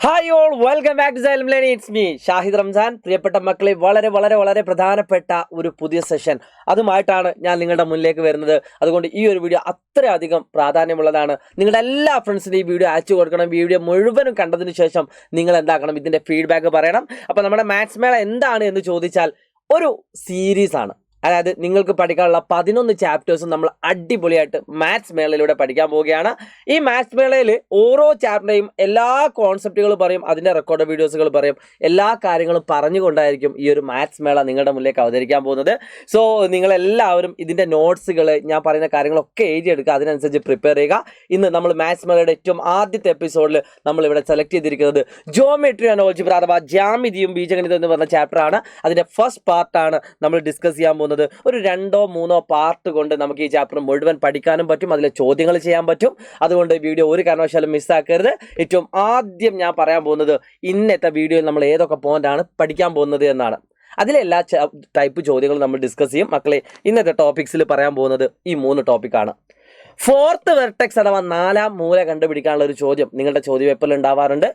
Hi all welcome back to Xylem learning. It's me Shahid Ramzan. പ്രിയപ്പെട്ട മക്കളെ, വളരെ പ്രധാനപ്പെട്ട ഒരു പുതിയ സെഷൻ അതുമായിട്ടാണ് ഞാൻ നിങ്ങളുടെ മുന്നിലേക്ക് വരുന്നത്. അതുകൊണ്ട് ഈ ഒരു വീഡിയോ അത്രയധികം പ്രാധാന്യമുള്ളതാണ്. നിങ്ങളുടെ എല്ലാ ഫ്രണ്ട്സിനും ഈ വീഡിയോ അയച്ചു കൊടുക്കണം. വീഡിയോ മുഴുവനും കണ്ടതിന് ശേഷം നിങ്ങൾ എന്താക്കണം, ഇതിൻ്റെ ഫീഡ്ബാക്ക് പറയണം. അപ്പോൾ നമ്മുടെ മാത്സ് മേള എന്താണ് എന്ന് ചോദിച്ചാൽ ഒരു സീരീസ് ആണ്. അതായത് നിങ്ങൾക്ക് പഠിക്കാനുള്ള 11 ചാപ്റ്റേഴ്സും നമ്മൾ അടിപൊളിയായിട്ട് മാത്സ് മേളയിലൂടെ പഠിക്കാൻ പോവുകയാണ്. ഈ മാത്സ് മേളയിൽ ഓരോ ചാപ്റ്ററിൻ്റെയും എല്ലാ കോൺസെപ്റ്റുകൾ പറയും, അതിൻ്റെ റെക്കോർഡ് വീഡിയോസുകൾ പറയും, എല്ലാ കാര്യങ്ങളും പറഞ്ഞുകൊണ്ടായിരിക്കും ഈ ഒരു മാത്സ് മേള നിങ്ങളുടെ മുന്നിലേക്ക് അവതരിക്കാൻ പോകുന്നത്. സോ നിങ്ങളെല്ലാവരും ഇതിൻ്റെ നോട്ട്സുകൾ, ഞാൻ പറയുന്ന കാര്യങ്ങളൊക്കെ എഴുതിയെടുക്കുക, അതിനനുസരിച്ച് പ്രിപ്പയർ ചെയ്യുക. ഇന്ന് നമ്മൾ മാത്സ് മേളയുടെ ഏറ്റവും ആദ്യത്തെ എപ്പിസോഡിൽ നമ്മളിവിടെ സെലക്ട് ചെയ്തിരിക്കുന്നത് ജോമെട്രി ആൻഡ് ഓൾജിബ്ര അഥവാ ജ്യാമിതിയും ബീജഗണിതം എന്ന് പറഞ്ഞ ചാപ്റ്ററാണ്. അതിൻ്റെ ഫസ്റ്റ് പാർട്ടാണ് നമ്മൾ ഡിസ്കസ് ചെയ്യാൻ പോകുന്നത്. ഒരു 2-3 പാർട്ട് കൊണ്ട് നമുക്ക് ഈ ചാപ്റ്റർ മുഴുവൻ പഠിക്കാനും പറ്റും, അതിലെ ചോദ്യങ്ങൾ ചെയ്യാൻ പറ്റും. അതുകൊണ്ട് വീഡിയോ ഒരു കാരണവശാലും മിസ്സാക്കരുത്. ഏറ്റവും ആദ്യം ഞാൻ പറയാൻ പോകുന്നത് ഇന്നത്തെ വീഡിയോയിൽ നമ്മൾ ഏതൊക്കെ പോയിന്റാണ് പഠിക്കാൻ പോകുന്നത് എന്നാണ്. അതിലെല്ലാ ടൈപ്പ് ചോദ്യങ്ങളും നമ്മൾ ഡിസ്കസ് ചെയ്യും. മക്കളെ, ഇന്നത്തെ ടോപ്പിക്സിൽ പറയാൻ പോകുന്നത് ഈ 3 ടോപ്പിക്കാണ്. ഫോർത്ത് വെർട്ടെക്സ് അഥവാ 4ാം മൂല കണ്ടുപിടിക്കാനുള്ള ഒരു ചോദ്യം നിങ്ങളുടെ ചോദ്യപേപ്പറിൽ ഉണ്ടാവാറുണ്ട്.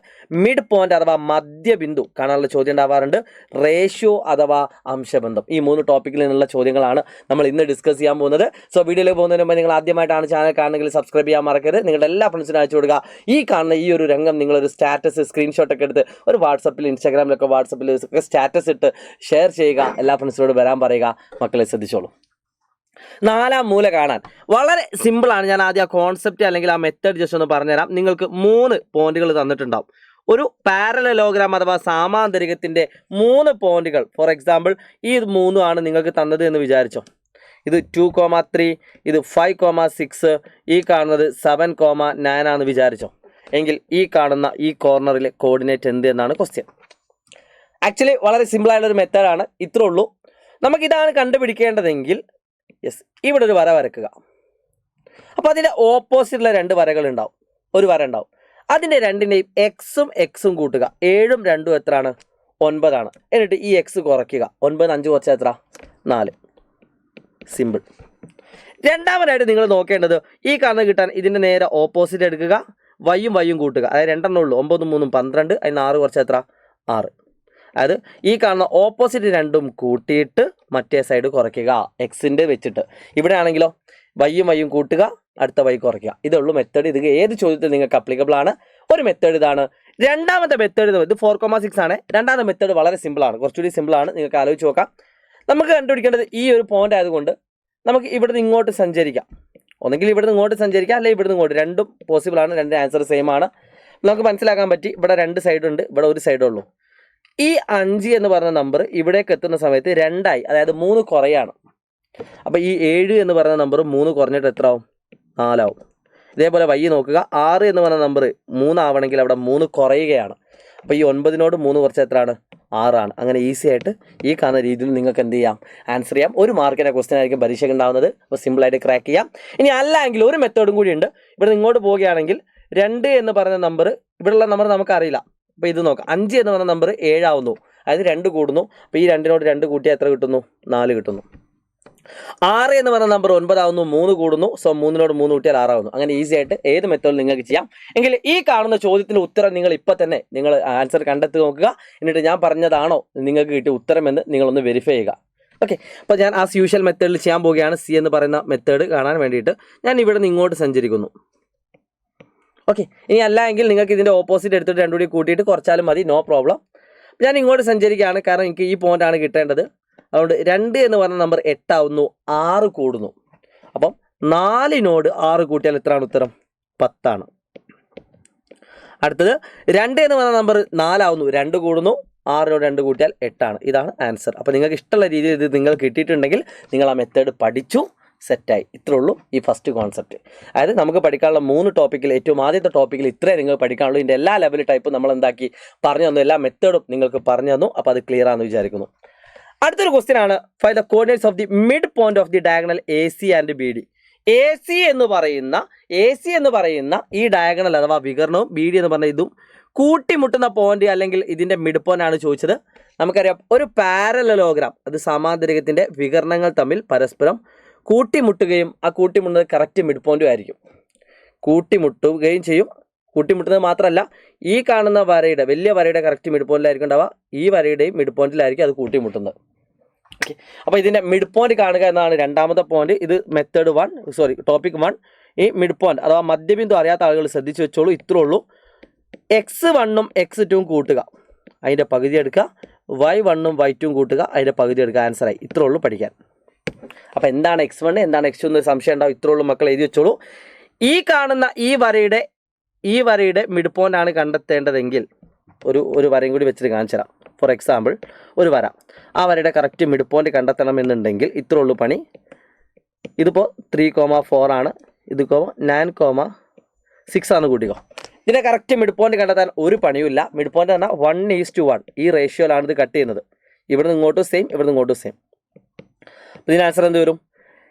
മിഡ് പോയിന്റ് അഥവാ മധ്യബിന്ദു കാണാനുള്ള ചോദ്യം ഉണ്ടാവാറുണ്ട്. റേഷ്യോ അഥവാ അംശബന്ധം. ഈ 3 ടോപ്പിക്കിൽ നിന്നുള്ള ചോദ്യങ്ങളാണ് നമ്മൾ ഇന്ന് ഡിസ്കസ് ചെയ്യാൻ പോകുന്നത്. സോ വീഡിയോയിലേക്ക് പോകുന്നതിന് മുമ്പ് നിങ്ങൾ ആദ്യമായിട്ടാണ് ചാനൽ കാണുന്നെങ്കിൽ സബ്സ്ക്രൈബ് ചെയ്യാൻ മറക്കരുത്. നിങ്ങളുടെ എല്ലാ ഫ്രണ്ട്സിനും അയച്ചു കൊടുക്കുക. ഈ കാണുന്ന ഈ ഒരു രംഗം നിങ്ങളൊരു സ്റ്റാറ്റസ് സ്ക്രീൻഷോട്ടൊക്കെ എടുത്ത് ഒരു വാട്സപ്പിൽ, ഇൻസ്റ്റാഗ്രാമിലൊക്കെ വാട്സപ്പിൽ സ്റ്റാറ്റസ് ഇട്ട് ഷെയർ ചെയ്യുക. എല്ലാ ഫ്രണ്ട്സിനോട് വരാൻ പറയുക. മക്കളെ ശ്രദ്ധിച്ചോളൂ. 4ാം മൂല കാണാൻ വളരെ സിമ്പിളാണ്. ഞാൻ ആദ്യം ആ കോൺസെപ്റ്റ് അല്ലെങ്കിൽ ആ മെത്തേഡ് ജസ്റ്റ് ഒന്ന് പറഞ്ഞുതരാം. നിങ്ങൾക്ക് 3 പോയിന്റുകൾ തന്നിട്ടുണ്ടാവും. ഒരു പാരലലോഗ്രാം അഥവാ സാമാന്തരികത്തിൻ്റെ 3 പോയിന്റുകൾ. ഫോർ എക്സാമ്പിൾ ഈ 3 ആണ് നിങ്ങൾക്ക് തന്നത് എന്ന് വിചാരിച്ചോ. ഇത് 2,3, ഇത് 5,6, ഈ കാണുന്നത് 7,9 ആണെന്ന് വിചാരിച്ചോ. എങ്കിൽ ഈ കാണുന്ന ഈ കോർണറിലെ കോർഡിനേറ്റ് എന്ത് എന്നാണ് ക്വസ്റ്റ്യൻ. ആക്ച്വലി വളരെ സിമ്പിളായിട്ടുള്ളൊരു മെത്തേഡാണ്. ഇത്രേ ഉള്ളൂ. നമുക്കിതാണ് കണ്ടുപിടിക്കേണ്ടതെങ്കിൽ ഇവിടെ ഒരു വര വരക്കുക. അപ്പോൾ അതിൻ്റെ ഓപ്പോസിറ്റുള്ള 2 വരകൾ ഉണ്ടാവും. ഒരു വര ഉണ്ടാവും. അതിൻ്റെ രണ്ടിൻ്റെയും എക്സും കൂട്ടുക. 7ഉം 2ഉം എത്രയാണ്? 9 ആണ്. എന്നിട്ട് ഈ എക്സ് കുറയ്ക്കുക. 9 5 കുറച്ചാൽ എത്ര? 4. സിമ്പിൾ. രണ്ടാമതായിട്ട് നിങ്ങൾ നോക്കേണ്ടത് ഈ കാണുന്ന കിട്ടാൻ ഇതിൻ്റെ നേരെ ഓപ്പോസിറ്റ് എടുക്കുക. വയ്യും കൂട്ടുക. അതായത് 2 ഉള്ളൂ. 9 3 12. അതിന് 6 കുറച്ചാൽ എത്ര? 6. അതായത് ഈ കാണുന്ന ഓപ്പോസിറ്റ് 2ഉം കൂട്ടിയിട്ട് മറ്റേ സൈഡ് കുറയ്ക്കുക എക്സിൻ്റെ വെച്ചിട്ട്. ഇവിടെ ആണെങ്കിലോ വയ്യും കൂട്ടുക, അടുത്ത വൈ കുറയ്ക്കുക. ഇതുള്ളൂ മെത്തേഡ്. ഇത് ഏത് ചോദ്യത്തിൽ നിങ്ങൾക്ക് അപ്ലിക്കബിൾ ആണ്. ഒരു മെത്തേഡ് ഇതാണ്. രണ്ടാമത്തെ മെത്തേഡ് ഇത് 4,6 ആണ്. രണ്ടാമത്തെ മെത്തേഡ് വളരെ സിമ്പിളാണ്, കുറച്ചുകൂടി സിമ്പിളാണ്. നിങ്ങൾക്ക് ആലോചിച്ച് നോക്കാം. നമുക്ക് കണ്ടുപിടിക്കേണ്ടത് ഈ ഒരു പോയിന്റ് ആയതുകൊണ്ട് നമുക്ക് ഇവിടുന്ന് ഇങ്ങോട്ട് സഞ്ചരിക്കാം. ഒന്നെങ്കിൽ ഇവിടുന്ന് ഇങ്ങോട്ട് സഞ്ചരിക്കാം, അല്ലെങ്കിൽ ഇവിടുന്ന് ഇങ്ങോട്ട്. രണ്ടും പോസിബിൾ ആണ്. 2 ആൻസർ സെയിം ആണ്. നമുക്ക് മനസ്സിലാക്കാൻ പറ്റി. ഇവിടെ 2 സൈഡുണ്ട്, ഇവിടെ ഒരു സൈഡേ ഉള്ളൂ. ഈ 5 എന്ന് പറഞ്ഞ നമ്പർ ഇവിടേക്ക് എത്തുന്ന സമയത്ത് 2 അതായത് 3 കുറയാണ്. അപ്പോൾ ഈ 7 എന്ന് പറയുന്ന നമ്പർ 3 കുറഞ്ഞിട്ട് എത്ര ആവും? 4 ആവും. ഇതേപോലെ വൈ നോക്കുക. 6 എന്ന് പറഞ്ഞ നമ്പർ 3 ആവണമെങ്കിൽ അവിടെ 3 കുറയുകയാണ്. അപ്പോൾ ഈ 9നോട് 3 കുറച്ച് എത്രയാണ്? 6 ആണ്. അങ്ങനെ ഈസി ആയിട്ട് ഈ കാണുന്ന രീതിയിൽ നിങ്ങൾക്ക് എന്ത് ചെയ്യാം? ആൻസർ ചെയ്യാം. 1 മാർക്കിൻ്റെ ക്വസ്റ്റ്യൻ ആയിരിക്കും പരീക്ഷയ്ക്ക് ഉണ്ടാകുന്നത്. അപ്പോൾ സിമ്പിളായിട്ട് ക്രാക്ക് ചെയ്യാം. ഇനി അല്ലെങ്കിൽ ഒരു മെത്തേഡും കൂടി ഉണ്ട്. ഇവിടെ ഇങ്ങോട്ട് പോവുകയാണെങ്കിൽ 2 എന്ന് പറയുന്ന നമ്പർ, ഇവിടെയുള്ള നമ്പർ നമുക്കറിയില്ല. അപ്പോൾ ഇത് നോക്കാം. 5 എന്ന് പറഞ്ഞ നമ്പർ 7 ആവുന്നു. അതായത് 2 കൂടുന്നു. അപ്പോൾ ഈ 2നോട് 2 കൂട്ടിയാൽ എത്ര കിട്ടുന്നു? 4 കിട്ടുന്നു. 6 എന്ന് പറഞ്ഞ നമ്പർ 9 ആവുന്നു. 3 കൂടുന്നു. സോ 3നോട് 3 കൂട്ടിയാൽ 6 ആവുന്നു. അങ്ങനെ ഈസി ആയിട്ട് ഏത് മെത്തേഡിൽ നിങ്ങൾക്ക് ചെയ്യാം. എങ്കിൽ ഈ കാണുന്ന ചോദ്യത്തിൻ്റെ ഉത്തരം നിങ്ങൾ ഇപ്പം തന്നെ നിങ്ങൾ ആൻസർ കണ്ടെത്തി നോക്കുക. എന്നിട്ട് ഞാൻ പറഞ്ഞതാണോ നിങ്ങൾക്ക് കിട്ടിയ ഉത്തരം എന്ന് നിങ്ങളൊന്ന് വെരിഫൈ ചെയ്യുക. ഓക്കെ. അപ്പോൾ ഞാൻ ആസ് യൂഷ്വൽ മെത്തേഡിൽ ചെയ്യാൻ പോവുകയാണ്. സി എന്ന് പറയുന്ന മെത്തേഡ് കാണാൻ വേണ്ടിയിട്ട് ഞാൻ ഇവിടെ നിന്ന് ഇങ്ങോട്ട് സഞ്ചരിക്കുന്നു. ഓക്കെ. ഇനി എങ്കിൽ നിങ്ങൾക്ക് ഇതിൻ്റെ ഓപ്പോസിറ്റ് എടുത്തിട്ട് 2 കൂടി കൂട്ടിയിട്ട് കുറച്ചാലും മതി, നോ പ്രോബ്ലം. ഞാൻ ഇങ്ങോട്ട് സഞ്ചരിക്കുകയാണ്, കാരണം എനിക്ക് ഈ പോയിൻ്റാണ് കിട്ടേണ്ടത്. അതുകൊണ്ട് 2 എന്ന് പറഞ്ഞ നമ്പർ 8 ആവുന്നു. 6 കൂടുന്നു. അപ്പം 4നോട് 6 കൂട്ടിയാൽ എത്രയാണ് ഉത്തരം? 10 ആണ്. അടുത്തത് 2 എന്ന് പറഞ്ഞ നമ്പർ 4 ആവുന്നു. 2 കൂടുന്നു. 6നോട് 2 കൂട്ടിയാൽ 8 ആണ്. ഇതാണ് ആൻസർ. അപ്പോൾ നിങ്ങൾക്ക് ഇഷ്ടമുള്ള രീതിയിൽ ഇത് നിങ്ങൾ കിട്ടിയിട്ടുണ്ടെങ്കിൽ നിങ്ങൾ ആ മെത്തേഡ് പഠിച്ചു, സെറ്റായി. ഇത്രേ ഉള്ളൂ ഈ ഫസ്റ്റ് കോൺസെപ്റ്റ്. അതായത് നമുക്ക് പഠിക്കാനുള്ള 3 ടോപ്പിക്കിൽ ഏറ്റവും ആദ്യത്തെ ടോപ്പിക്കിൽ ഇത്രേ നിങ്ങൾ പഠിക്കാനുള്ളൂ. ഇതിൻ്റെ എല്ലാ ലെവൽ ടൈപ്പും നമ്മൾ എന്താക്കി പറഞ്ഞു തന്നു, എല്ലാ മെത്തേഡും നിങ്ങൾക്ക് പറഞ്ഞു തന്നു. അപ്പോൾ അത് ക്ലിയർ ആണെന്ന് വിചാരിക്കുന്നു. അടുത്തൊരു ക്വസ്റ്റ്യൻ ആണ്, find the coordinates of the mid point of the diagonal AC and BD. AC എന്ന് പറയുന്ന ഈ ഡയഗണൽ അഥവാ വികരണവും BD എന്ന് പറഞ്ഞ ഇതും കൂട്ടിമുട്ടുന്ന പോയിന്റ് അല്ലെങ്കിൽ ഇതിൻ്റെ മിഡ് പോയിന്റ് ആണ് ചോദിച്ചത്. നമുക്കറിയാം, ഒരു പാരലലോഗ്രാം അത് സമാന്തരികത്തിൻ്റെ വികരണങ്ങൾ തമ്മിൽ പരസ്പരം കൂട്ടിമുട്ടുകയും ആ കൂട്ടിമുട്ടുന്നത് കറക്റ്റ് മിഡ് പോയിന്റും ആയിരിക്കും. കൂട്ടിമുട്ടുകയും ചെയ്യും, കൂട്ടിമുട്ടുന്നത് മാത്രമല്ല ഈ കാണുന്ന വരയുടെ വലിയ വരയുടെ കറക്റ്റ് മിഡ് പോയിന്റിലായിരിക്കും ഉണ്ടാവുക, ഈ വരയുടെയും മിഡ് പോയിന്റിലായിരിക്കും അത് കൂട്ടിമുട്ടുന്നത്. ഓക്കെ, അപ്പോൾ ഇതിൻ്റെ മിഡ് പോയിന്റ് കാണുക എന്നതാണ് രണ്ടാമത്തെ പോയിന്റ്. ഇത് മെത്തേഡ് 1 ടോപ്പിക് 1. ഈ മിഡ് പോയിന്റ് അഥവാ മധ്യബിന്ദു അറിയാത്ത ആളുകൾ ശ്രദ്ധിച്ച് വെച്ചോളൂ. ഇത്രേ ഉള്ളൂ. x1 ഉം x2 കൂട്ടുക, അതിൻ്റെ പകുതി എടുക്കുക. y1 ഉം y2 കൂട്ടുക, അതിൻ്റെ പകുതി എടുക്കുക. ആൻസറായി. ഇത്രേ ഉള്ളൂ പഠിക്കാൻ. അപ്പോൾ എന്താണ് x1 എന്താണ് x2 എന്ന് സംശയം ഉണ്ടാവും. ഇത്രേ ഉള്ളൂ മക്കൾ, എഴുതി വെച്ചോളൂ. ഈ കാണുന്ന ഈ വരയുടെ മിഡ് പോയിന്റ് ആണ് കണ്ടെത്തേണ്ടതെങ്കിൽ ഒരു വരയും കൂടി വെച്ചിട്ട് കാണിച്ചു തരാം. ഫോർ എക്സാമ്പിൾ, ഒരു വര, ആ വരയുടെ കറക്റ്റ് മിഡ് പോയിന്റ് കണ്ടെത്തണമെന്നുണ്ടെങ്കിൽ ഇത്രേ ഉള്ളൂ പണി. ഇതിപ്പോൾ 3,4 ആണ്, ഇത് 9,6 ആണ് കൂട്ടിക്കോ. ഇതിൻ്റെ കറക്റ്റ് മിഡ് പോയിന്റ് കണ്ടെത്താൻ ഒരു പണിയുമില്ല. മിഡ് പോയിന്റ് പറഞ്ഞാൽ 1:1 ഈ റേഷ്യോയിലാണ് ഇത് കട്ട് ചെയ്യുന്നത്. ഇവിടുന്ന് ഇങ്ങോട്ടും സെയിം, ഇവിടുന്ന് ഇങ്ങോട്ടും സെയിം. ഇതിന് ആൻസർ എന്ത് വരും?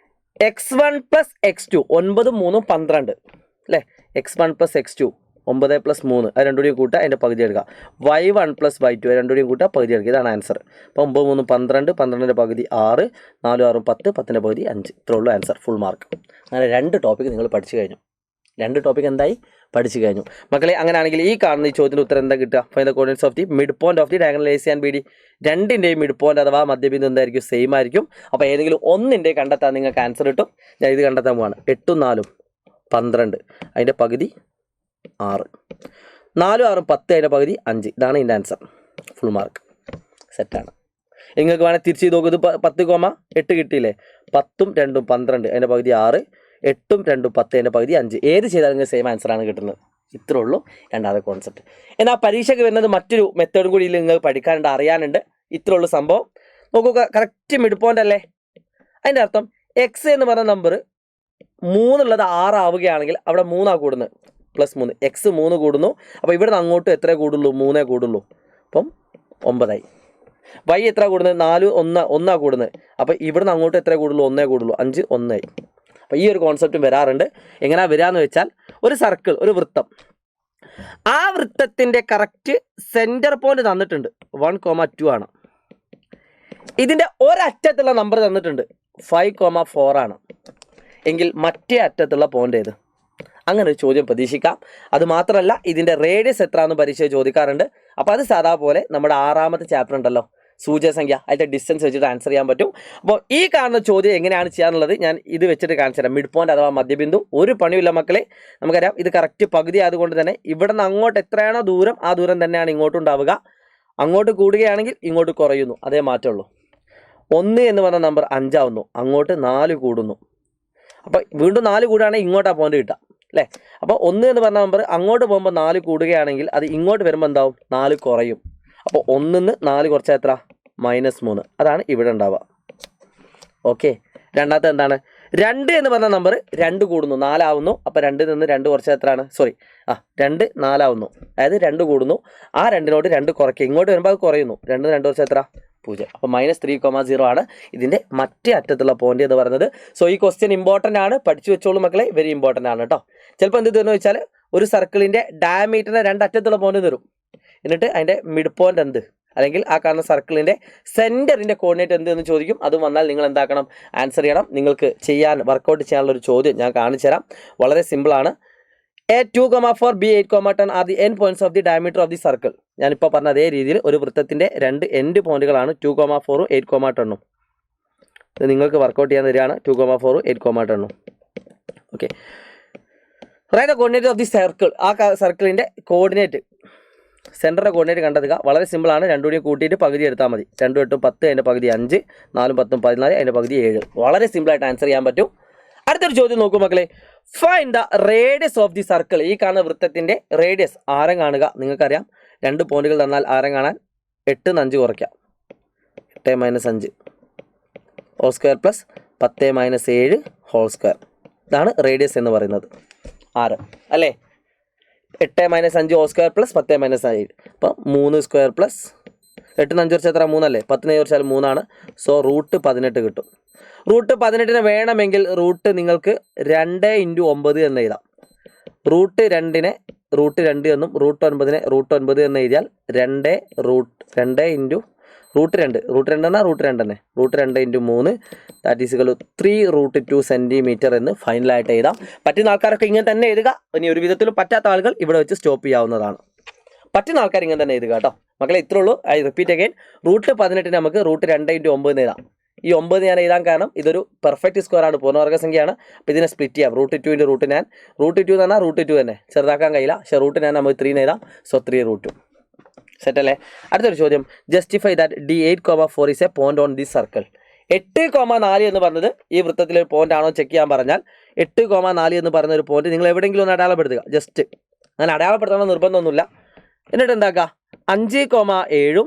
x1 + x2 9, 3, 12 അല്ലേ? x1 + x2 9 + 3 അത് രണ്ടുകൂടിയും കൂട്ടുക, അതിൻ്റെ പകുതി എടുക്കുക. y1 + y2 രണ്ടുകൂടിയും കൂട്ടുക, പകുതി എടുക്കുക. ഇതാണ് ആൻസർ. അപ്പോൾ 9, 3, 12, 12ൻ്റെ പകുതി 6, 4, 6, 10, 10ൻ്റെ പകുതി 5. ഇത്രേ ഉള്ളൂ ആൻസർ, ഫുൾ മാർക്ക്. അങ്ങനെ 2 ടോപ്പിക്ക് നിങ്ങൾ പഠിച്ചു കഴിഞ്ഞു. 2 ടോപ്പിക്ക് എന്തായി പഠിച്ചു കഴിഞ്ഞു മക്കളെ. അങ്ങനെയാണെങ്കിൽ ഈ കാണുന്ന ഈ ചോദ്യത്തിന് ഉത്തരം എന്താ കിട്ടുക? Find the coordinates of the mid point of the diagonal AC and BD. രണ്ടിൻ്റെയും മിഡ് പോയിന്റ് അഥവാ മധ്യബിന്ദു എന്തായിരിക്കും? സെയിം ആയിരിക്കും. അപ്പോൾ ഏതെങ്കിലും ഒന്നിൻ്റെ കണ്ടെത്താൻ നിങ്ങൾക്ക് ആൻസർ കിട്ടും. ഞാൻ ഇത് കണ്ടെത്താൻ പോവാണ്. 8, 4, 12 അതിൻ്റെ പകുതി 6, 4, 6, 10 അതിൻ്റെ പകുതി 5. ഇതാണ് ഇതിൻ്റെ ആൻസർ, ഫുൾ മാർക്ക്. സെറ്റാണ്. നിങ്ങൾക്ക് വേണമെങ്കിൽ തിരിച്ച് ചെയ്ത് നോക്കും. ഇത് 10,8 കിട്ടിയില്ലേ? 10ഉം 2ഉം 12 അതിൻ്റെ പകുതി 6, 8ഉം 2ഉം 10 അതിൻ്റെ പകുതി 5. ഏത് ചെയ്താലും നിങ്ങൾക്ക് സെയിം ആൻസറാണ് കിട്ടുന്നത്. ഇത്രേ ഉള്ളൂ രണ്ടാമത്തെ കോൺസെപ്റ്റ്. എന്നാൽ പരീക്ഷയ്ക്ക് വരുന്നത് മറ്റൊരു മെത്തേഡും കൂടി നിങ്ങൾക്ക് പഠിക്കാനുണ്ട്, അറിയാനുണ്ട്. ഇത്രേ ഉള്ളൂ സംഭവം. നോക്കുക, കറക്റ്റ് മിഡ് പോയിന്റ് അല്ലേ? അതിൻ്റെ അർത്ഥം x എന്ന് പറഞ്ഞ നമ്പർ 3 ഉള്ളത് 6 ആവുകയാണെങ്കിൽ അവിടെ 3 കൂടുന്നത്, +3 x 3 കൂടുന്നു. അപ്പോൾ ഇവിടെ നിന്ന് അങ്ങോട്ട് എത്ര കൂടുള്ളൂ? 3 കൂടുള്ളൂ. അപ്പം 9 ആയി. y എത്ര കൂടുന്നത്? 4, 1 കൂടുന്നത്. അപ്പോൾ ഇവിടെ നിന്ന് അങ്ങോട്ട് എത്ര കൂടുള്ളൂ? 1 കൂടുള്ളൂ. 5, 1 ആയി. അപ്പോൾ ഈ ഒരു കോൺസെപ്റ്റും വരാറുണ്ട്. എങ്ങനെയാണ് വരികയെന്ന് വെച്ചാൽ, ഒരു സർക്കിൾ, ഒരു വൃത്തം, ആ വൃത്തത്തിൻ്റെ കറക്റ്റ് സെൻറ്റർ പോയിന്റ് തന്നിട്ടുണ്ട് 1,2 ആണ്. ഇതിൻ്റെ ഒരറ്റത്തുള്ള നമ്പർ തന്നിട്ടുണ്ട് 5,4 ആണ്. എങ്കിൽ മറ്റേ അറ്റത്തുള്ള പോയിന്റ് ഏത്? അങ്ങനെ ഒരു ചോദ്യം പ്രതീക്ഷിക്കാം. അത് മാത്രമല്ല, ഇതിൻ്റെ റേഡിയസ് എത്ര എന്ന് പരീക്ഷ ചോദിക്കാറുണ്ട്. അപ്പോൾ അത് സാധാ പോലെ നമ്മുടെ 6ാമത്തെ ചാപ്റ്റർ ഉണ്ടല്ലോ, സൂചകസംഖ്യ, അതിൻ്റെ ഡിസ്റ്റൻസ് വെച്ചിട്ട് ആൻസർ ചെയ്യാൻ പറ്റും. അപ്പോൾ ഈ കാണുന്ന ചോദ്യം എങ്ങനെയാണ് ചെയ്യാനുള്ളത് ഞാൻ ഇത് വെച്ചിട്ട് കാണിച്ചു തരാം. മിഡ് പോയിന്റ് അഥവാ മധ്യബിന്ദു ഒരു പണിയില്ല മക്കളെ. നമുക്കറിയാം ഇത് കറക്റ്റ് പകുതി ആയതുകൊണ്ട് തന്നെ ഇവിടെ നിന്ന് അങ്ങോട്ട് എത്രയാണോ ദൂരം, ആ ദൂരം തന്നെയാണ് ഇങ്ങോട്ടും ഉണ്ടാവുക. അങ്ങോട്ട് കൂടുകയാണെങ്കിൽ ഇങ്ങോട്ട് കുറയുന്നു, അതേ മാറ്റമുള്ളൂ. 1 എന്ന് പറഞ്ഞ നമ്പർ 5 ആവുന്നു, അങ്ങോട്ട് 4 കൂടുന്നു. അപ്പോൾ വീണ്ടും 4 കൂടുകയാണെങ്കിൽ ഇങ്ങോട്ടാണ് പോയിന്റ് കിട്ടുക അല്ലേ? അപ്പോൾ 1 എന്ന് പറഞ്ഞ നമ്പർ അങ്ങോട്ട് പോകുമ്പോൾ 4 കൂടുകയാണെങ്കിൽ അത് ഇങ്ങോട്ട് വരുമ്പോൾ എന്താവും? 4 കുറയും. അപ്പോൾ 1 നിന്ന് 4 കുറച്ചാൽ എത്ര? -3. അതാണ് ഇവിടെ ഉണ്ടാവുക. ഓക്കെ. രണ്ടാമത്തെ എന്താണ്? 2 എന്ന് പറഞ്ഞ നമ്പർ 2 കൂടുന്നു, 4 ആവുന്നു. അപ്പോൾ 2 നിന്ന് 2 കുറച്ചാൽ എത്രയാണ്? 2 4 ആവുന്നു. അതായത് 2 കൂടുന്നു. ആ 2നോട് 2 കുറയ്ക്കുക, ഇങ്ങോട്ട് വരുമ്പോൾ അത് കുറയുന്നു. 2 2 കുറച്ചാൽ എത്ര? 0. അപ്പോൾ -3,0 ആണ് ഇതിൻ്റെ മറ്റേ അറ്റത്തുള്ള പോയിന്റ് എന്ന് പറയുന്നത്. സോ ഈ ക്വസ്റ്റ്യൻ ഇമ്പോർട്ടൻ്റ് ആണ്, പഠിച്ചു വെച്ചോളൂ മക്കളെ, വെരി ഇമ്പോർട്ടൻ്റ് ആണ് കേട്ടോ. ചിലപ്പോൾ എന്ത് തരുമെന്ന് വെച്ചാൽ ഒരു സർക്കിളിൻ്റെ ഡയമീറ്ററിൻ്റെ 2 അറ്റത്തുള്ള പോയിന്റ് തരും. എന്നിട്ട് അതിൻ്റെ മിഡ് പോയിന്റ് എന്ത്, അല്ലെങ്കിൽ ആ കാണുന്ന സർക്കിളിൻ്റെ സെൻറ്ററിൻ്റെ കോർഡിനേറ്റ് എന്ത് എന്ന് ചോദിക്കും. അതും വന്നാൽ നിങ്ങൾ എന്താക്കണം? ആൻസർ ചെയ്യണം. നിങ്ങൾക്ക് വർക്കൗട്ട് ചെയ്യാനുള്ളൊരു ചോദ്യം ഞാൻ കാണിച്ചു തരാം. വളരെ സിമ്പിളാണ്. A 2,4 B 8,10 are the end points of the diameter of the circle. ഞാനിപ്പോൾ പറഞ്ഞ അതേ രീതിയിൽ ഒരു വൃത്തത്തിൻ്റെ 2 എൻഡ് പോയിന്റുകളാണ് 2,4 8,10. ഇത് നിങ്ങൾക്ക് വർക്കൗട്ട് ചെയ്യാൻ തരികയാണ്. 2,4 8,10. Okay. Write the coordinate of the circle. ആ സർക്കിളിൻ്റെ കോർഡിനേറ്റ്, സെൻറ്ററിൻ്റെ കോർഡിനേറ്റ് കണ്ടെത്തുക. വളരെ സിമ്പിളാണ്. രണ്ടുകൂടി കൂട്ടിയിട്ട് പകുതി എടുത്താൽ മതി. 2 8 10 അതിൻ്റെ പകുതി 5, 4 10 14 അതിൻ്റെ പകുതി 7. വളരെ സിമ്പിളായിട്ട് ആൻസർ ചെയ്യാൻ പറ്റും. അടുത്തൊരു ചോദ്യം നോക്കൂ മക്കളെ. Find the radius of the circle. ഈ കാണുന്ന വൃത്തത്തിൻ്റെ റേഡിയസ്, ആരം കാണുക. നിങ്ങൾക്കറിയാം 2 പോയിന്റുകൾ തന്നാൽ ആരം കാണാൻ 8 ന്ന് 5 കുറയ്ക്കാം. 8 - 5 whole square plus 10 - 7 whole square. ഇതാണ് റേഡിയസ് എന്ന് പറയുന്നത്, ആരം അല്ലേ? 8 - 5 ഹോൾ സ്ക്വയർ പ്ലസ് 10 - 7. അപ്പോൾ 3 സ്ക്വയർ പ്ലസ് 8 ന്ന് 5 കുറച്ചാൽ എത്ര? 3 അല്ലേ? 10 ന്ന് കുറച്ചാൽ 3 ആണ്. സോ √18 കിട്ടും. √18 വേണമെങ്കിൽ റൂട്ട് നിങ്ങൾക്ക് 2 × 9 എന്ന് എഴുതാം. √2 √2 എന്നും √9 √9 എന്ന് എഴുതിയാൽ 2 × റൂട്ട് 2 എന്നാൽ റൂട്ട് 2 തന്നെ. Root 2 × 3 that is equal to 3√2 centimetre എന്ന് ഫൈനലായിട്ട് എഴുതാം. പറ്റുന്ന ആൾക്കാരൊക്കെ ഇങ്ങനെ തന്നെ എഴുതുക. ഇനി ഒരു വിധത്തിലും പറ്റാത്ത ആളുകൾ ഇവിടെ വെച്ച് സ്റ്റോപ്പ് ചെയ്യാവുന്നതാണ്. പറ്റുന്ന ആൾക്കാർ ഇങ്ങനെ തന്നെ എഴുതുക കേട്ടോ മക്കളെ. ഇത്രേ ഉള്ളൂ. I repeat again. റൂട്ട് 18 നമുക്ക് റൂട്ട് 2 × 9 എഴുതാം. ഈ 9 ഞാൻ എഴുതാൻ കാരണം ഇതൊരു പെർഫെക്റ്റ് സ്ക്വയർ ആണ്, പൂർണ്ണവർഗ്ഗ സംഖ്യയാണ്. അപ്പോൾ ഇതിനെ സ്പ്ലിറ്റ് ചെയ്യാം. Root 2 × root 9. റൂട്ട് 2 എന്ന് പറഞ്ഞാൽ റൂട്ട് 2 തന്നെ, ചെറുതാക്കാൻ കഴിയില്ല. പക്ഷേ റൂട്ട് 9 നമുക്ക് 3 എഴുതാം. സോ 3√2. സെറ്റ് അല്ലേ? അടുത്തൊരു ചോദ്യം. Justify that D8,4 is A point on this circle. 8,4 എന്ന് പറഞ്ഞത് ഈ വൃത്തത്തിലെ ഒരു പോയിന്റ് ആണോ ചെക്ക് ചെയ്യാൻ പറഞ്ഞാൽ 8,4 എന്ന് പറയുന്ന ഒരു പോയിന്റ് നിങ്ങൾ എവിടെയെങ്കിലും ഒന്ന് അടയാളപ്പെടുത്തുക. ജസ്റ്റ് അങ്ങനെ അടയാളപ്പെടുത്തണം നിർബന്ധമൊന്നുമില്ല. എന്നിട്ട് എന്താക്കുക, 5,7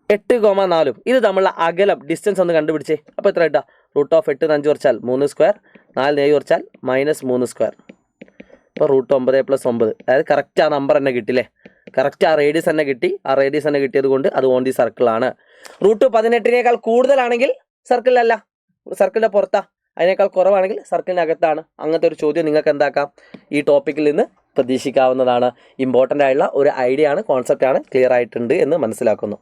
8,4 ഇത് തമ്മിലുള്ള അകലം ഡിസ്റ്റൻസ് ഒന്ന് കണ്ടുപിടിച്ചേ. അപ്പോൾ എത്ര ഇട്ടാ? റൂട്ട് ഓഫ് 8 5 കുറച്ചാൽ 3 സ്ക്വയർ, 4 7 കുറച്ചാൽ -3 സ്ക്വയർ. അപ്പോൾ റൂട്ട് 9 + 9, അതായത് കറക്റ്റ് ആ നമ്പർ തന്നെ കിട്ടില്ലേ? കറക്റ്റ് ആ റേഡിയസ് തന്നെ കിട്ടി. ആ റേഡിയസ് തന്നെ കിട്ടിയത് കൊണ്ട് അത് ഓൺ ദി സർക്കിളാണ്. റൂട്ട് 18 കൂടുതലാണെങ്കിൽ സർക്കിളിലല്ല, സർക്കിളിൻ്റെ പുറത്താ. അതിനേക്കാൾ കുറവാണെങ്കിൽ സർക്കിളിൻ്റെ അകത്താണ്. അങ്ങനത്തെ ഒരു ചോദ്യം നിങ്ങൾക്ക് എന്താക്കാം, ഈ ടോപ്പിക്കിൽ നിന്ന് പ്രതീക്ഷിക്കാവുന്നതാണ്. ഇമ്പോർട്ടൻ്റ് ആയിട്ടുള്ള ഒരു ഐഡിയ ആണ്, കോൺസെപ്റ്റാണ്. ക്ലിയർ ആയിട്ടുണ്ട് എന്ന് മനസ്സിലാക്കുന്നു.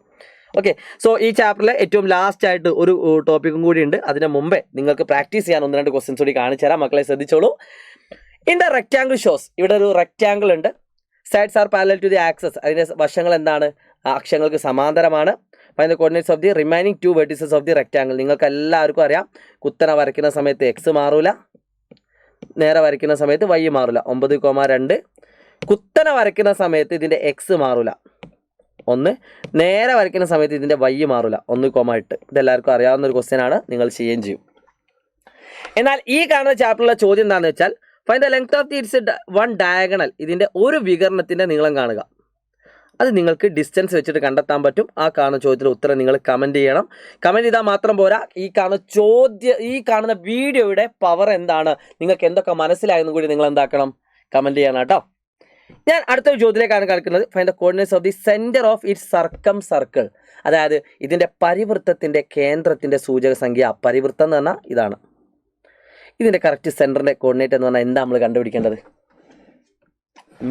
ഓക്കെ, സോ ഈ ചാപ്റ്ററിൽ ഏറ്റവും ലാസ്റ്റ് ആയിട്ട് ഒരു ടോപ്പിക്കും കൂടി ഉണ്ട്. അതിന് മുമ്പേ നിങ്ങൾക്ക് പ്രാക്ടീസ് ചെയ്യാൻ 1-2 ക്വസ്റ്റ്യൻസ് കൂടി കാണിച്ചു തരാം. മക്കളെ ശ്രദ്ധിച്ചോളൂ. ഇൻ ദ റെക്റ്റാങ്കിൾ ഷോസ്, ഇവിടെ ഒരു റെക്റ്റാങ്കിൾ ഉണ്ട്. Sides are parallel to the axes, അതിൻ്റെ വശങ്ങൾ എന്താണ്? അക്ഷങ്ങൾക്ക് സമാന്തരമാണ്. Find the coordinates of the remaining 2 vertices of the rectangle. നിങ്ങൾക്ക് എല്ലാവർക്കും അറിയാം, കുത്തനെ വരയ്ക്കുന്ന സമയത്ത് എക്സ് മാറൂല, നേരെ വരയ്ക്കുന്ന സമയത്ത് വൈ മാറില്ല. 9,2. കുത്തനെ വരയ്ക്കുന്ന സമയത്ത് ഇതിൻ്റെ എക്സ് മാറില്ല 1, നേരെ വരയ്ക്കുന്ന സമയത്ത് ഇതിൻ്റെ വൈ മാറില്ല 1,8. ഇതെല്ലാവർക്കും അറിയാവുന്ന ഒരു ക്വസ്റ്റ്യൻ ആണ്, നിങ്ങൾ ചെയ്യുകയും ചെയ്യും. എന്നാൽ ഈ കാണുന്ന ചാപ്റ്ററിലെ ചോദ്യം എന്താണെന്ന് വെച്ചാൽ, find the length of the it's one diagonal. ഇതിൻ്റെ ഒരു വികരണത്തിൻ്റെ നീളം കാണുക. അത് നിങ്ങൾക്ക് ഡിസ്റ്റൻസ് വെച്ചിട്ട് കണ്ടെത്താൻ പറ്റും. ആ കാണുന്ന ചോദ്യത്തിന് ഉത്തരം നിങ്ങൾ കമൻറ്റ് ചെയ്യണം. കമൻറ്റ് ചെയ്താൽ മാത്രം പോരാ, ഈ കാണുന്ന വീഡിയോയുടെ പവർ എന്താണ്, നിങ്ങൾക്ക് എന്തൊക്കെ മനസ്സിലായെന്നും കൂടി നിങ്ങൾ എന്താക്കണം, കമൻറ്റ് ചെയ്യണം കേട്ടോ. ഞാൻ അടുത്തൊരു ചോദ്യത്തിലേക്കാണ് കിടക്കുന്നത്. Find the coordinates of the centre of its circumcircle. അതായത് ഇതിൻ്റെ പരിവൃത്തത്തിൻ്റെ കേന്ദ്രത്തിൻ്റെ സൂചക സംഖ്യ. പരിവൃത്തം എന്ന് പറഞ്ഞാൽ ഇതാണ്. ഇതിൻ്റെ കറക്റ്റ് സെൻറ്ററിൻ്റെ കോർഡിനേറ്റ് എന്ന് പറഞ്ഞാൽ എന്താ നമ്മൾ കണ്ടുപിടിക്കേണ്ടത്?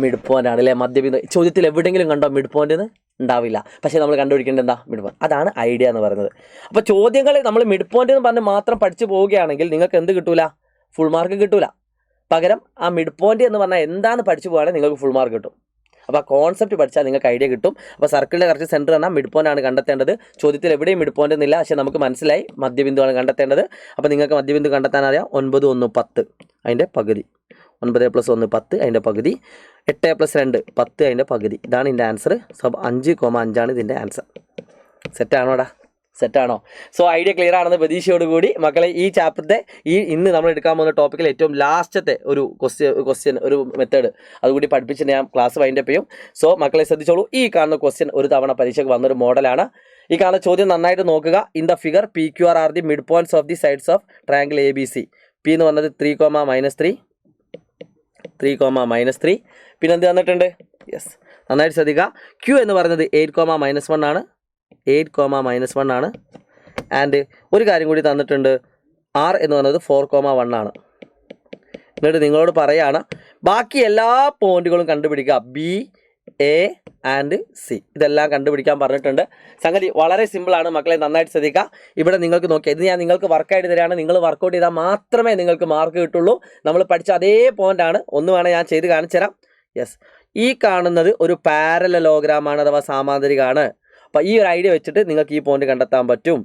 മിഡ് പോയിന്റ് ആണ് അല്ലേ? മധ്യബിന്ദു. ചോദ്യത്തിൽ എവിടെയെങ്കിലും കണ്ടോ മിഡ് പോയിന്റ് എന്ന്? ഉണ്ടാവില്ല. പക്ഷേ നമ്മൾ കണ്ടുപിടിക്കേണ്ടത് എന്താ? Mid point. അതാണ് ഐഡിയ എന്ന് പറയുന്നത്. അപ്പോൾ ചോദ്യങ്ങൾ നമ്മൾ മിഡ് പോയിന്റ് എന്ന് പറഞ്ഞ് മാത്രം പഠിച്ചു പോവുകയാണെങ്കിൽ നിങ്ങൾക്ക് എന്ത് കിട്ടൂല? ഫുൾ മാർക്ക് കിട്ടൂല. പകരം ആ മിഡ് പോയിന്റ് എന്ന് പറഞ്ഞാൽ എന്താണെന്ന് പഠിച്ചു പോവുകയാണെങ്കിൽ നിങ്ങൾക്ക് ഫുൾ മാർക്ക് കിട്ടും. അപ്പോൾ ആ കോൺസെപ്റ്റ് പഠിച്ചാൽ നിങ്ങൾക്ക് ഐഡിയ കിട്ടും. അപ്പോൾ സർക്കിളിൻ്റെ കറക്റ്റ് സെൻറ്റർ പറഞ്ഞാൽ മിഡ് പോയിന്റ് ആണ് കണ്ടെത്തേണ്ടത്. ചോദ്യത്തിൽ എവിടെയും മിഡ് പോയിന്റ് എന്നില്ല, പക്ഷേ നമുക്ക് മനസ്സിലായി മധ്യബിന്ദുവാണ് കണ്ടെത്തേണ്ടത്. അപ്പോൾ നിങ്ങൾക്ക് മധ്യബിന്ദു കണ്ടെത്താൻ അറിയാം. 9 1 10 അതിൻ്റെ പകുതി. 9 + 1 10 അതിൻ്റെ പകുതി. 8 + 2 10 അതിൻ്റെ പകുതി. ഇതാണ് ഇതിൻ്റെ ആൻസർ. സബ് 5,5 ഇതിൻ്റെ ആൻസർ. സെറ്റാണോടാ? സെറ്റാണോ? സോ ഐഡിയ ക്ലിയർ ആണെന്ന് പ്രതീക്ഷയോടുകൂടി മക്കളെ ഈ ചാപ്റ്ററിൻ്റെ ഇന്ന് നമ്മൾ എടുക്കാൻ പോകുന്ന ടോപ്പിക്കിൽ ഏറ്റവും ലാസ്റ്റത്തെ ഒരു ക്വസ്റ്റ്യൻ ഒരു മെത്തേഡ് അതുകൂടി പഠിപ്പിച്ചിട്ട് ഞാൻ ക്ലാസ് വൈൻഡപ്പ് ചെയ്യും. സോ മക്കളെ ശ്രദ്ധിച്ചോളൂ. ഈ കാണുന്ന ക്വസ്റ്റ്യൻ ഒരു തവണ പരീക്ഷയ്ക്ക് വന്നൊരു മോഡലാണ്. ഈ കാണുന്ന ചോദ്യം നന്നായിട്ട് നോക്കുക. In the figure PQR are the mid points of the sides of triangle ABC. P എന്ന് പറഞ്ഞത് 3,-3 3,-3. പിന്നെ എന്ത് തന്നിട്ടുണ്ട്? യെസ്, നന്നായിട്ട് ശ്രദ്ധിക്കുക. Q എന്ന് പറയുന്നത് 8,-1 ആണ്. 8,-1 ആണ്. ആൻഡ് ഒരു കാര്യം കൂടി തന്നിട്ടുണ്ട്. R എന്ന് പറയുന്നത് 4,1 ആണ്. എന്നിട്ട് നിങ്ങളോട് പറയുകയാണ് ബാക്കി എല്ലാ പോയിന്റുകളും കണ്ടുപിടിക്കുക. B, A ആൻഡ് C ഇതെല്ലാം കണ്ടുപിടിക്കാൻ പറഞ്ഞിട്ടുണ്ട്. സംഗതി വളരെ സിമ്പിളാണ് മക്കളെ, നന്നായിട്ട് ശ്രദ്ധിക്കുക. ഇവിടെ നിങ്ങൾക്ക് നോക്കിയാൽ ഇത് ഞാൻ നിങ്ങൾക്ക് വർക്കായിട്ട് തരാണ്. നിങ്ങൾ വർക്കൗട്ട് ചെയ്താൽ മാത്രമേ നിങ്ങൾക്ക് മാർക്ക് കിട്ടുള്ളൂ. നമ്മൾ പഠിച്ച അതേ പോയിൻ്റാണ്. ഒന്ന് വേണേൽ ഞാൻ ചെയ്ത് കാണിച്ചു തരാം. യെസ്, ഈ കാണുന്നത് ഒരു പാരലലോഗ്രാമാണ് അഥവാ സാമാന്തരികമാണ്. അപ്പോൾ ഈ ഒരു ഐഡിയ വെച്ചിട്ട് നിങ്ങൾക്ക് ഈ പോയിന്റ് കണ്ടെത്താൻ പറ്റും.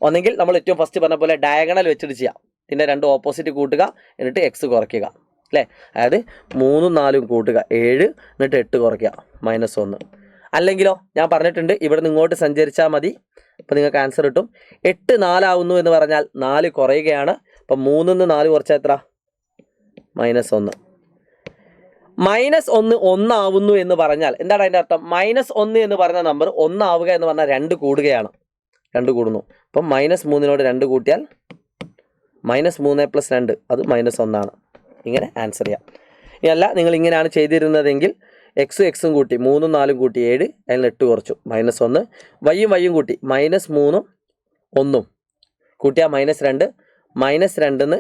ഒന്നെങ്കിൽ നമ്മൾ ഏറ്റവും ഫസ്റ്റ് പറഞ്ഞ പോലെ ഡയഗണൽ വെച്ചിട്ട് ചെയ്യാം. ഇതിൻ്റെ 2 ഓപ്പോസിറ്റ് കൂട്ടുക, എന്നിട്ട് എക്സ് കുറയ്ക്കുക അല്ലേ? അതായത് 3 4 കൂട്ടുക 7, എന്നിട്ട് 8 കുറയ്ക്കുക -1. അല്ലെങ്കിലോ ഞാൻ പറഞ്ഞിട്ടുണ്ട് ഇവിടെ നിന്ന് ഇങ്ങോട്ട് സഞ്ചരിച്ചാൽ മതി. അപ്പോൾ നിങ്ങൾക്ക് ആൻസർ കിട്ടും. 8 4 ആവുന്നു എന്ന് പറഞ്ഞാൽ 4 കുറയുകയാണ്. അപ്പം 3 നിന്ന് 4 കുറച്ചാൽ എത്ര? -1. -1 1 ആവുന്നു എന്ന് പറഞ്ഞാൽ എന്താണ് അതിൻ്റെ അർത്ഥം? -1 എന്ന് പറയുന്ന നമ്പർ 1 ആവുക എന്ന് പറഞ്ഞാൽ 2 കൂടുകയാണ്. 2 കൂടുന്നു. അപ്പം -3 2 കൂട്ടിയാൽ -3 + 2 അത് -1 ആണ്. ഇങ്ങനെ ആൻസർ ചെയ്യാം. ഇതല്ല നിങ്ങൾ ഇങ്ങനെയാണ് ചെയ്തിരുന്നതെങ്കിൽ എക്സും കൂട്ടി 3 4 കൂട്ടി 7, അതിൽ 8 കുറച്ചു -1. വൈയും കൂട്ടി -3 1 കൂട്ടിയാൽ -2. -2ന്ന്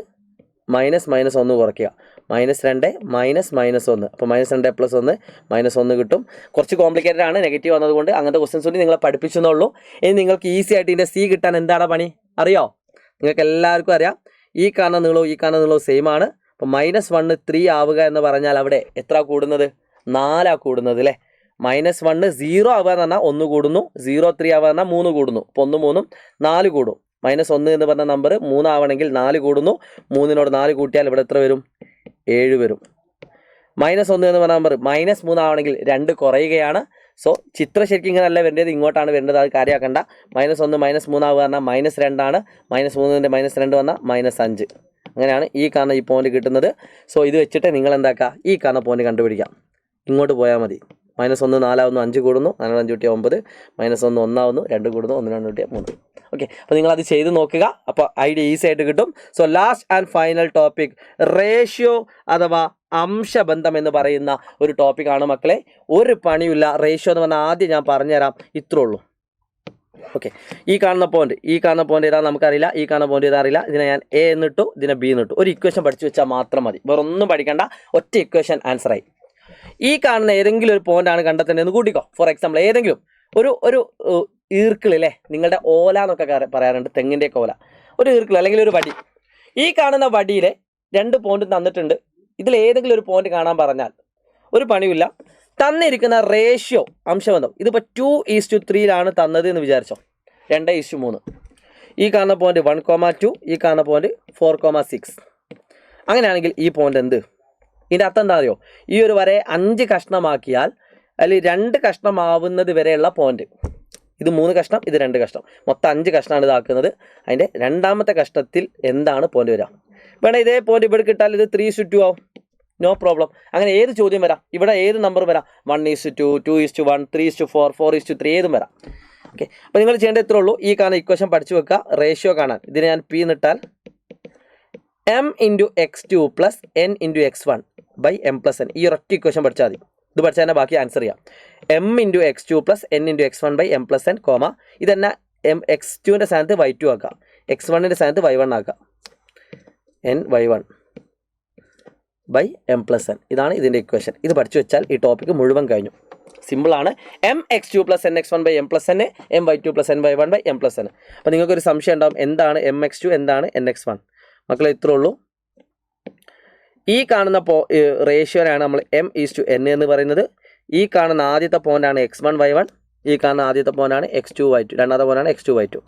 മൈനസ് മൈനസ് 1 കുറയ്ക്കുക, -2 -1. അപ്പോൾ -2 + 1 -1 കിട്ടും. കുറച്ച് കോംപ്ലിക്കേറ്റഡ് ആണ്, നെഗറ്റീവ് വന്നതുകൊണ്ട് അങ്ങനത്തെ ക്വസ്റ്റ്യൻസ് കൂടി നിങ്ങളെ പഠിപ്പിച്ചെന്നുള്ളൂ. ഇനി നിങ്ങൾക്ക് ഈസി ആയിട്ട് ഇതിൻ്റെ സി കിട്ടാൻ എന്താണ് പണി അറിയോ? നിങ്ങൾക്ക് എല്ലാവർക്കും അറിയാം, ഈ കാണുന്ന നീളവും സെയിം ആണ്. അപ്പോൾ -1 3 ആവുക എന്ന് പറഞ്ഞാൽ അവിടെ എത്ര കൂടുന്നത്? 4 കൂടുന്നത് അല്ലേ? -1 0 ആവുക എന്ന് പറഞ്ഞാൽ 1 കൂടുന്നു, 0 3 ആവുക എന്ന് പറഞ്ഞാൽ 3 കൂടുന്നു. അപ്പോൾ 1 3 4 കൂടും. -1 എന്ന് പറഞ്ഞ നമ്പർ 3 ആവണമെങ്കിൽ 4 കൂടുന്നു. 3നോട് 4 കൂട്ടിയാൽ ഇവിടെ എത്ര വരും? 7 വരും. -1 എന്ന് പറഞ്ഞ നമ്പർ -3 ആവണമെങ്കിൽ 2 കുറയുകയാണ്. സോ ചിത്രം ശരിക്കും ഇങ്ങനെ അല്ല വരേണ്ടത്, ഇങ്ങോട്ടാണ് വരേണ്ടത്. അത് കാര്യമാക്കണ്ട. -1 -3 ആവുക പറഞ്ഞാൽ -2 ആണ്. -3ൻ്റെ -2 വന്നാൽ -5. അങ്ങനെയാണ് ഈ കാണുന്ന ഈ പോയിന്റ് കിട്ടുന്നത്. സോ ഇത് വെച്ചിട്ട് നിങ്ങൾ എന്താക്കുക, ഈ കാണുന്ന പോയിന്റ് കണ്ടുപിടിക്കാം. ഇങ്ങോട്ട് പോയാൽ മതി. -1 4 ആവുന്നു, 5 കൂടുന്നു, 4 5 കൂട്ടിയാൽ 9. -1 1 ആവുന്നു, 2 കൂടുന്നു, 1 2 കൂട്ടിയാൽ 3. ഓക്കെ, അപ്പോൾ നിങ്ങളത് ചെയ്ത് നോക്കുക. അപ്പോൾ ഐഡിയ ഈസി ആയിട്ട് കിട്ടും. So last and final topic ratio അഥവാ അംശബന്ധം എന്ന് പറയുന്ന ഒരു ടോപ്പിക്കാണ് മക്കളെ. ഒരു പണിയില്ല. റേഷ്യോ എന്ന് പറഞ്ഞാൽ ആദ്യം ഞാൻ പറഞ്ഞുതരാം, ഇത്രേ ഉള്ളൂ. ഓക്കെ, ഈ കാണുന്ന പോയിന്റ് ഏതാ നമുക്കറിയില്ല, ഈ കാണുന്ന പോയിന്റ് ഏതാ അറിയില്ല. ഇതിനെ ഞാൻ എ എന്നിട്ടു, ഇതിനെ ബി എന്നിട്ടു. ഒരു ഇക്വേഷൻ പഠിച്ചു വെച്ചാൽ മാത്രം മതി, വേറെ ഒന്നും പഠിക്കണ്ട. ഒറ്റ ഇക്വേഷൻ ആൻസറായി. ഈ കാണുന്ന ഏതെങ്കിലും ഒരു പോയിന്റാണ് കണ്ടെത്തേണ്ടതെന്ന് കൂട്ടിക്കോ. ഫോർ എക്സാമ്പിൾ ഏതെങ്കിലും ഒരു ഈർക്കിളല്ലേ, നിങ്ങളുടെ ഓല എന്നൊക്കെ പറയാറുണ്ട്, തെങ്ങിൻ്റെയൊക്കെ ഓല. ഒരു ഈർക്കിൾ അല്ലെങ്കിൽ ഒരു വടി. ഈ കാണുന്ന വടിയിലെ 2 പോയിന്റ് തന്നിട്ടുണ്ട്. ഇതിൽ ഏതെങ്കിലും ഒരു പോയിന്റ് കാണാൻ പറഞ്ഞാൽ ഒരു പണിയില്ല. തന്നിരിക്കുന്ന റേഷ്യോ അംശബന്ധം ഇതിപ്പോൾ 2:3 തന്നത് എന്ന് വിചാരിച്ചോ. 2:3. ഈ കാണുന്ന പോയിന്റ് 1,2, ഈ കാണുന്ന പോയിന്റ് 4,6. അങ്ങനെയാണെങ്കിൽ ഈ പോയിന്റ് എന്ത്? ഇതിൻ്റെ അർത്ഥം എന്താ അറിയോ? ഈ ഒരു വരെ 5 കഷ്ണമാക്കിയാൽ അതിൽ 2 കഷ്ണമാവുന്നത് വരെയുള്ള പോയിന്റ്. ഇത് 3 കഷ്ണം, ഇത് 2 കഷ്ണം, മൊത്തം 5 കഷ്ണമാണ് ഇതാക്കുന്നത്. അതിൻ്റെ രണ്ടാമത്തെ കഷ്ണത്തിൽ എന്താണ് പോയിന്റ് വരിക? വേണം ഇതേ പോയിന്റ് ഇവിടെ കിട്ടാൽ ഇത് 3:2 ആവും, നോ പ്രോബ്ലം. അങ്ങനെ ഏത് ചോദ്യം വരാം, ഇവിടെ ഏത് നമ്പർ വരാം, 1:2, 2:1, 3:4, 4:3 ഏതും വരാം. ഓക്കെ, അപ്പോൾ നിങ്ങൾ ചെയ്യേണ്ടത് ഇത്രേ ഉള്ളൂ. ഈ കാണുന്ന ഇക്വേഷൻ പഠിച്ചു വെക്കുക. റേഷ്യോ കാണാൻ ഇതിനെ ഞാൻ P എന്നിട്ടാൽ m × x2 + n × x1 / m + n. ഈ ഒരൊറ്റ ഇക്വേഷൻ പഠിച്ചാൽ മതി. ഇത് പഠിച്ചാൽ തന്നെ ബാക്കി ആൻസർ ചെയ്യാം. m × x2 + n × x1 / m + n, ഇതന്നെ x2ൻ്റെ സ്ഥാനത്ത് y2 ആക്കാം, x1ൻ്റെ സ്ഥാനത്ത് y1 ആക്കാം. n y1 / m + n. ഇതാണ് ഇതിൻ്റെ ഇക്വേഷൻ. ഇത് പഠിച്ചു വെച്ചാൽ ഈ ടോപ്പിക്ക് മുഴുവൻ കഴിഞ്ഞു. സിമ്പിളാണ്. mx2 + nx1 / m + n, my2 + ny1 / m + n. അപ്പോൾ നിങ്ങൾക്കൊരു സംശയം ഉണ്ടാവും, എന്താണ് mx2, എന്താണ് nx1? മക്കളെ ഇത്രേ ഉള്ളൂ. ഈ കാണുന്ന റേഷ്യോനാണ് നമ്മൾ m:n എന്ന് പറയുന്നത്. ഈ കാണുന്ന ആദ്യത്തെ പോയിന്റാണ് x1 y1, ഈ കാണുന്ന ആദ്യത്തെ പോയിന്റാണ് x2 y2, രണ്ടാമത്തെ പോയിന്റാണ് x2 y2.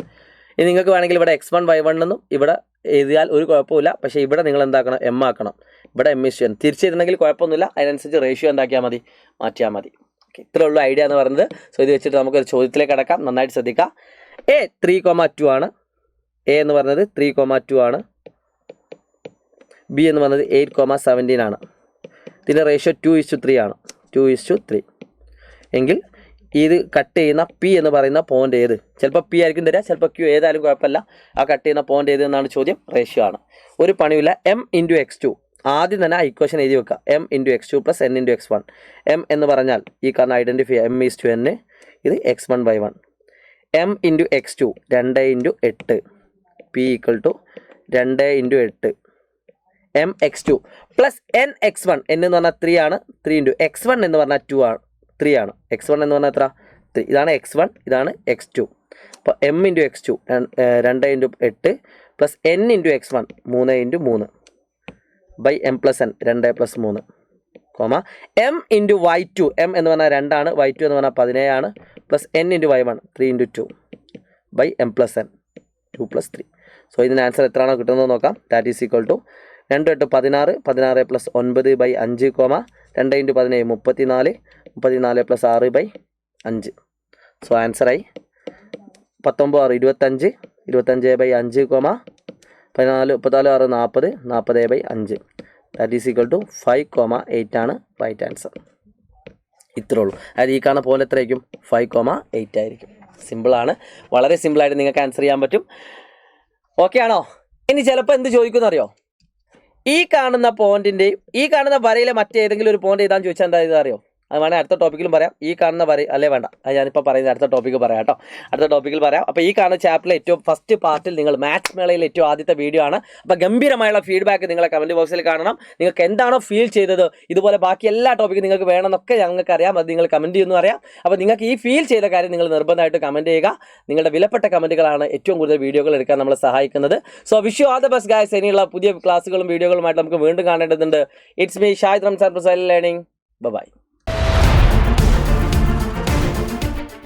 ഇനി നിങ്ങൾക്ക് വേണമെങ്കിൽ ഇവിടെ x1 y1 എന്നും ഇവിടെ എഴുതിയാൽ ഒരു കുഴപ്പമില്ല. പക്ഷേ ഇവിടെ നിങ്ങൾ എന്താക്കണം, m ആക്കണം. ഇവിടെ m:n തിരിച്ചെഴുതണമെങ്കിൽ കുഴപ്പമൊന്നുമില്ല. അതിനനുസരിച്ച് റേഷ്യോ എന്താക്കിയാൽ മതി, മാറ്റിയാൽ മതി. ഓക്കെ, ഇത്രേ ഉള്ളൂ ഐഡിയ എന്ന് പറയുന്നത്. സോ ഇത് വെച്ചിട്ട് നമുക്കൊരു ചോദ്യത്തിലേക്ക് കടക്കാം. നന്നായിട്ട് ശ്രദ്ധിക്കുക. a 3,2 ആണ്. a എന്ന് പറയുന്നത് 3,2 ആണ്. ബി എന്ന് പറയുന്നത് 8,17 ആണ്. ഇതിൻ്റെ റേഷ്യോ 2:3 ആണ്. 2:3 എങ്കിൽ ഇത് കട്ട് ചെയ്യുന്ന പി എന്ന് പറയുന്ന പോയിന്റ് ഏത്? ചിലപ്പോൾ പി ആയിരിക്കും തരിക, ചിലപ്പോൾ ക്യൂ, ഏതായാലും കുഴപ്പമില്ല. ആ കട്ട് ചെയ്യുന്ന പോയിന്റ് ഏത് എന്നാണ് ചോദ്യം. റേഷ്യോ ആണ്. ഒരു പണിയില്ല. m × x2 ആദ്യം തന്നെ ആ ഇക്വേഷൻ എഴുതി വെക്കുക. m × x2 + n × x1. m എന്ന് പറഞ്ഞാൽ ഈ കാരണം ഐഡൻറ്റിഫൈ m:n, ഇത് x1 y1. m × x2 2 × 8, p = 2 × 8. mx2 + nx1, n എന്ന് പറഞ്ഞാൽ 3 ആണ്. 3 × x1 എന്ന് പറഞ്ഞാൽ 2 ആണ്, 3 ആണ്. x1 എന്ന് പറഞ്ഞാൽ എത്ര? 3. ഇതാണ് x1, ഇതാണ് x2. അപ്പോൾ m × x2 2 × 8 + n × x1 3 × 3 / m + n 2 + 3, m × y2, m എന്ന് പറഞ്ഞാൽ 2 ആണ്, y2 എന്ന് പറഞ്ഞാൽ 17 ആണ്, + n × y1 3 × 2 / m + n 2 + 3. So ഇതിന് ആൻസർ എത്രയാണോ കിട്ടുന്നത് നോക്കാം. That is equal to 2 × 16, 16 + 9 / 5, 2 × 17 34, 34 + 6 / 5. So ആൻസറായി 19 6 25, 25 / 5, 14 64 6 40, 40 / 5. That is equal to 5,8 ആണ് റൈറ്റ് ആൻസർ. ഇത്രേ ഉള്ളൂ. അതായത് ഈ കാണുന്ന പോലെ എത്രയായിരിക്കും? 5,8 ആയിരിക്കും. സിമ്പിളാണ്, വളരെ സിമ്പിളായിട്ട് നിങ്ങൾക്ക് ആൻസർ ചെയ്യാൻ പറ്റും. ഓക്കെ ആണോ? ഇനി ചിലപ്പോൾ എന്ത് ചോദിക്കുമെന്ന് അറിയോ? ഈ കാണുന്ന പോയിന്റിൻ്റെയും ഈ കാണുന്ന വരയിലെ മറ്റേതെങ്കിലും ഒരു പോയിന്റ് ഏതാണെന്ന് ചോദിച്ചാൽ എന്താ ഇത് അറിയോ? അത് വേണമെങ്കിൽ അടുത്ത ടോപ്പിക്കിലും പറയാം. ഈ കാണുന്ന അല്ലേ വേണ്ട, അത് ഞാനിപ്പോൾ പറയുന്നത് അടുത്ത ടോപ്പിക്ക് പറയാം കേട്ടോ. അടുത്ത ടോപ്പിക്കിൽ പറയാം. അപ്പോൾ ഈ കാണുന്ന ചാപ്റ്ററിലെ ഏറ്റവും ഫസ്റ്റ് പാർട്ടിൽ നിങ്ങൾ മാത്സ് മേളയിൽ ഏറ്റവും ആദ്യത്തെ വീഡിയോ ആണ്. അപ്പോൾ ഗംഭീരമായുള്ള ഫീഡ്ബാക്ക് നിങ്ങളെ കമൻറ്റ് ബോക്സിൽ കാണണം. നിങ്ങൾക്ക് എന്താണോ ഫീൽ ചെയ്തത്, ഇതുപോലെ ബാക്കി എല്ലാ ടോപ്പിക്കും നിങ്ങൾക്ക് വേണമെന്നൊക്കെ ഞങ്ങൾക്ക് അറിയാം. അത് നിങ്ങൾ കമൻറ്റ് ചെയ്യുന്നു അറിയാം. അപ്പോൾ നിങ്ങൾക്ക് ഈ ഫീൽ ചെയ്ത കാര്യം നിങ്ങൾ നിർബന്ധമായിട്ട് കമൻറ്റ് ചെയ്യുക. നിങ്ങളുടെ വിലപ്പെട്ട കമൻറ്റുകളാണ് ഏറ്റവും കൂടുതൽ വീഡിയോകൾ എടുക്കാൻ നമ്മളെ സഹായിക്കുന്നത്. So wish you all the best guys. ഇനിയുള്ള പുതിയ ക്ലാസ്സുകളും വീഡിയോകളുമായിട്ട് നമുക്ക് വീണ്ടും കാണേണ്ടതുണ്ട്. It's me Shahid Ramzan profile learning. By.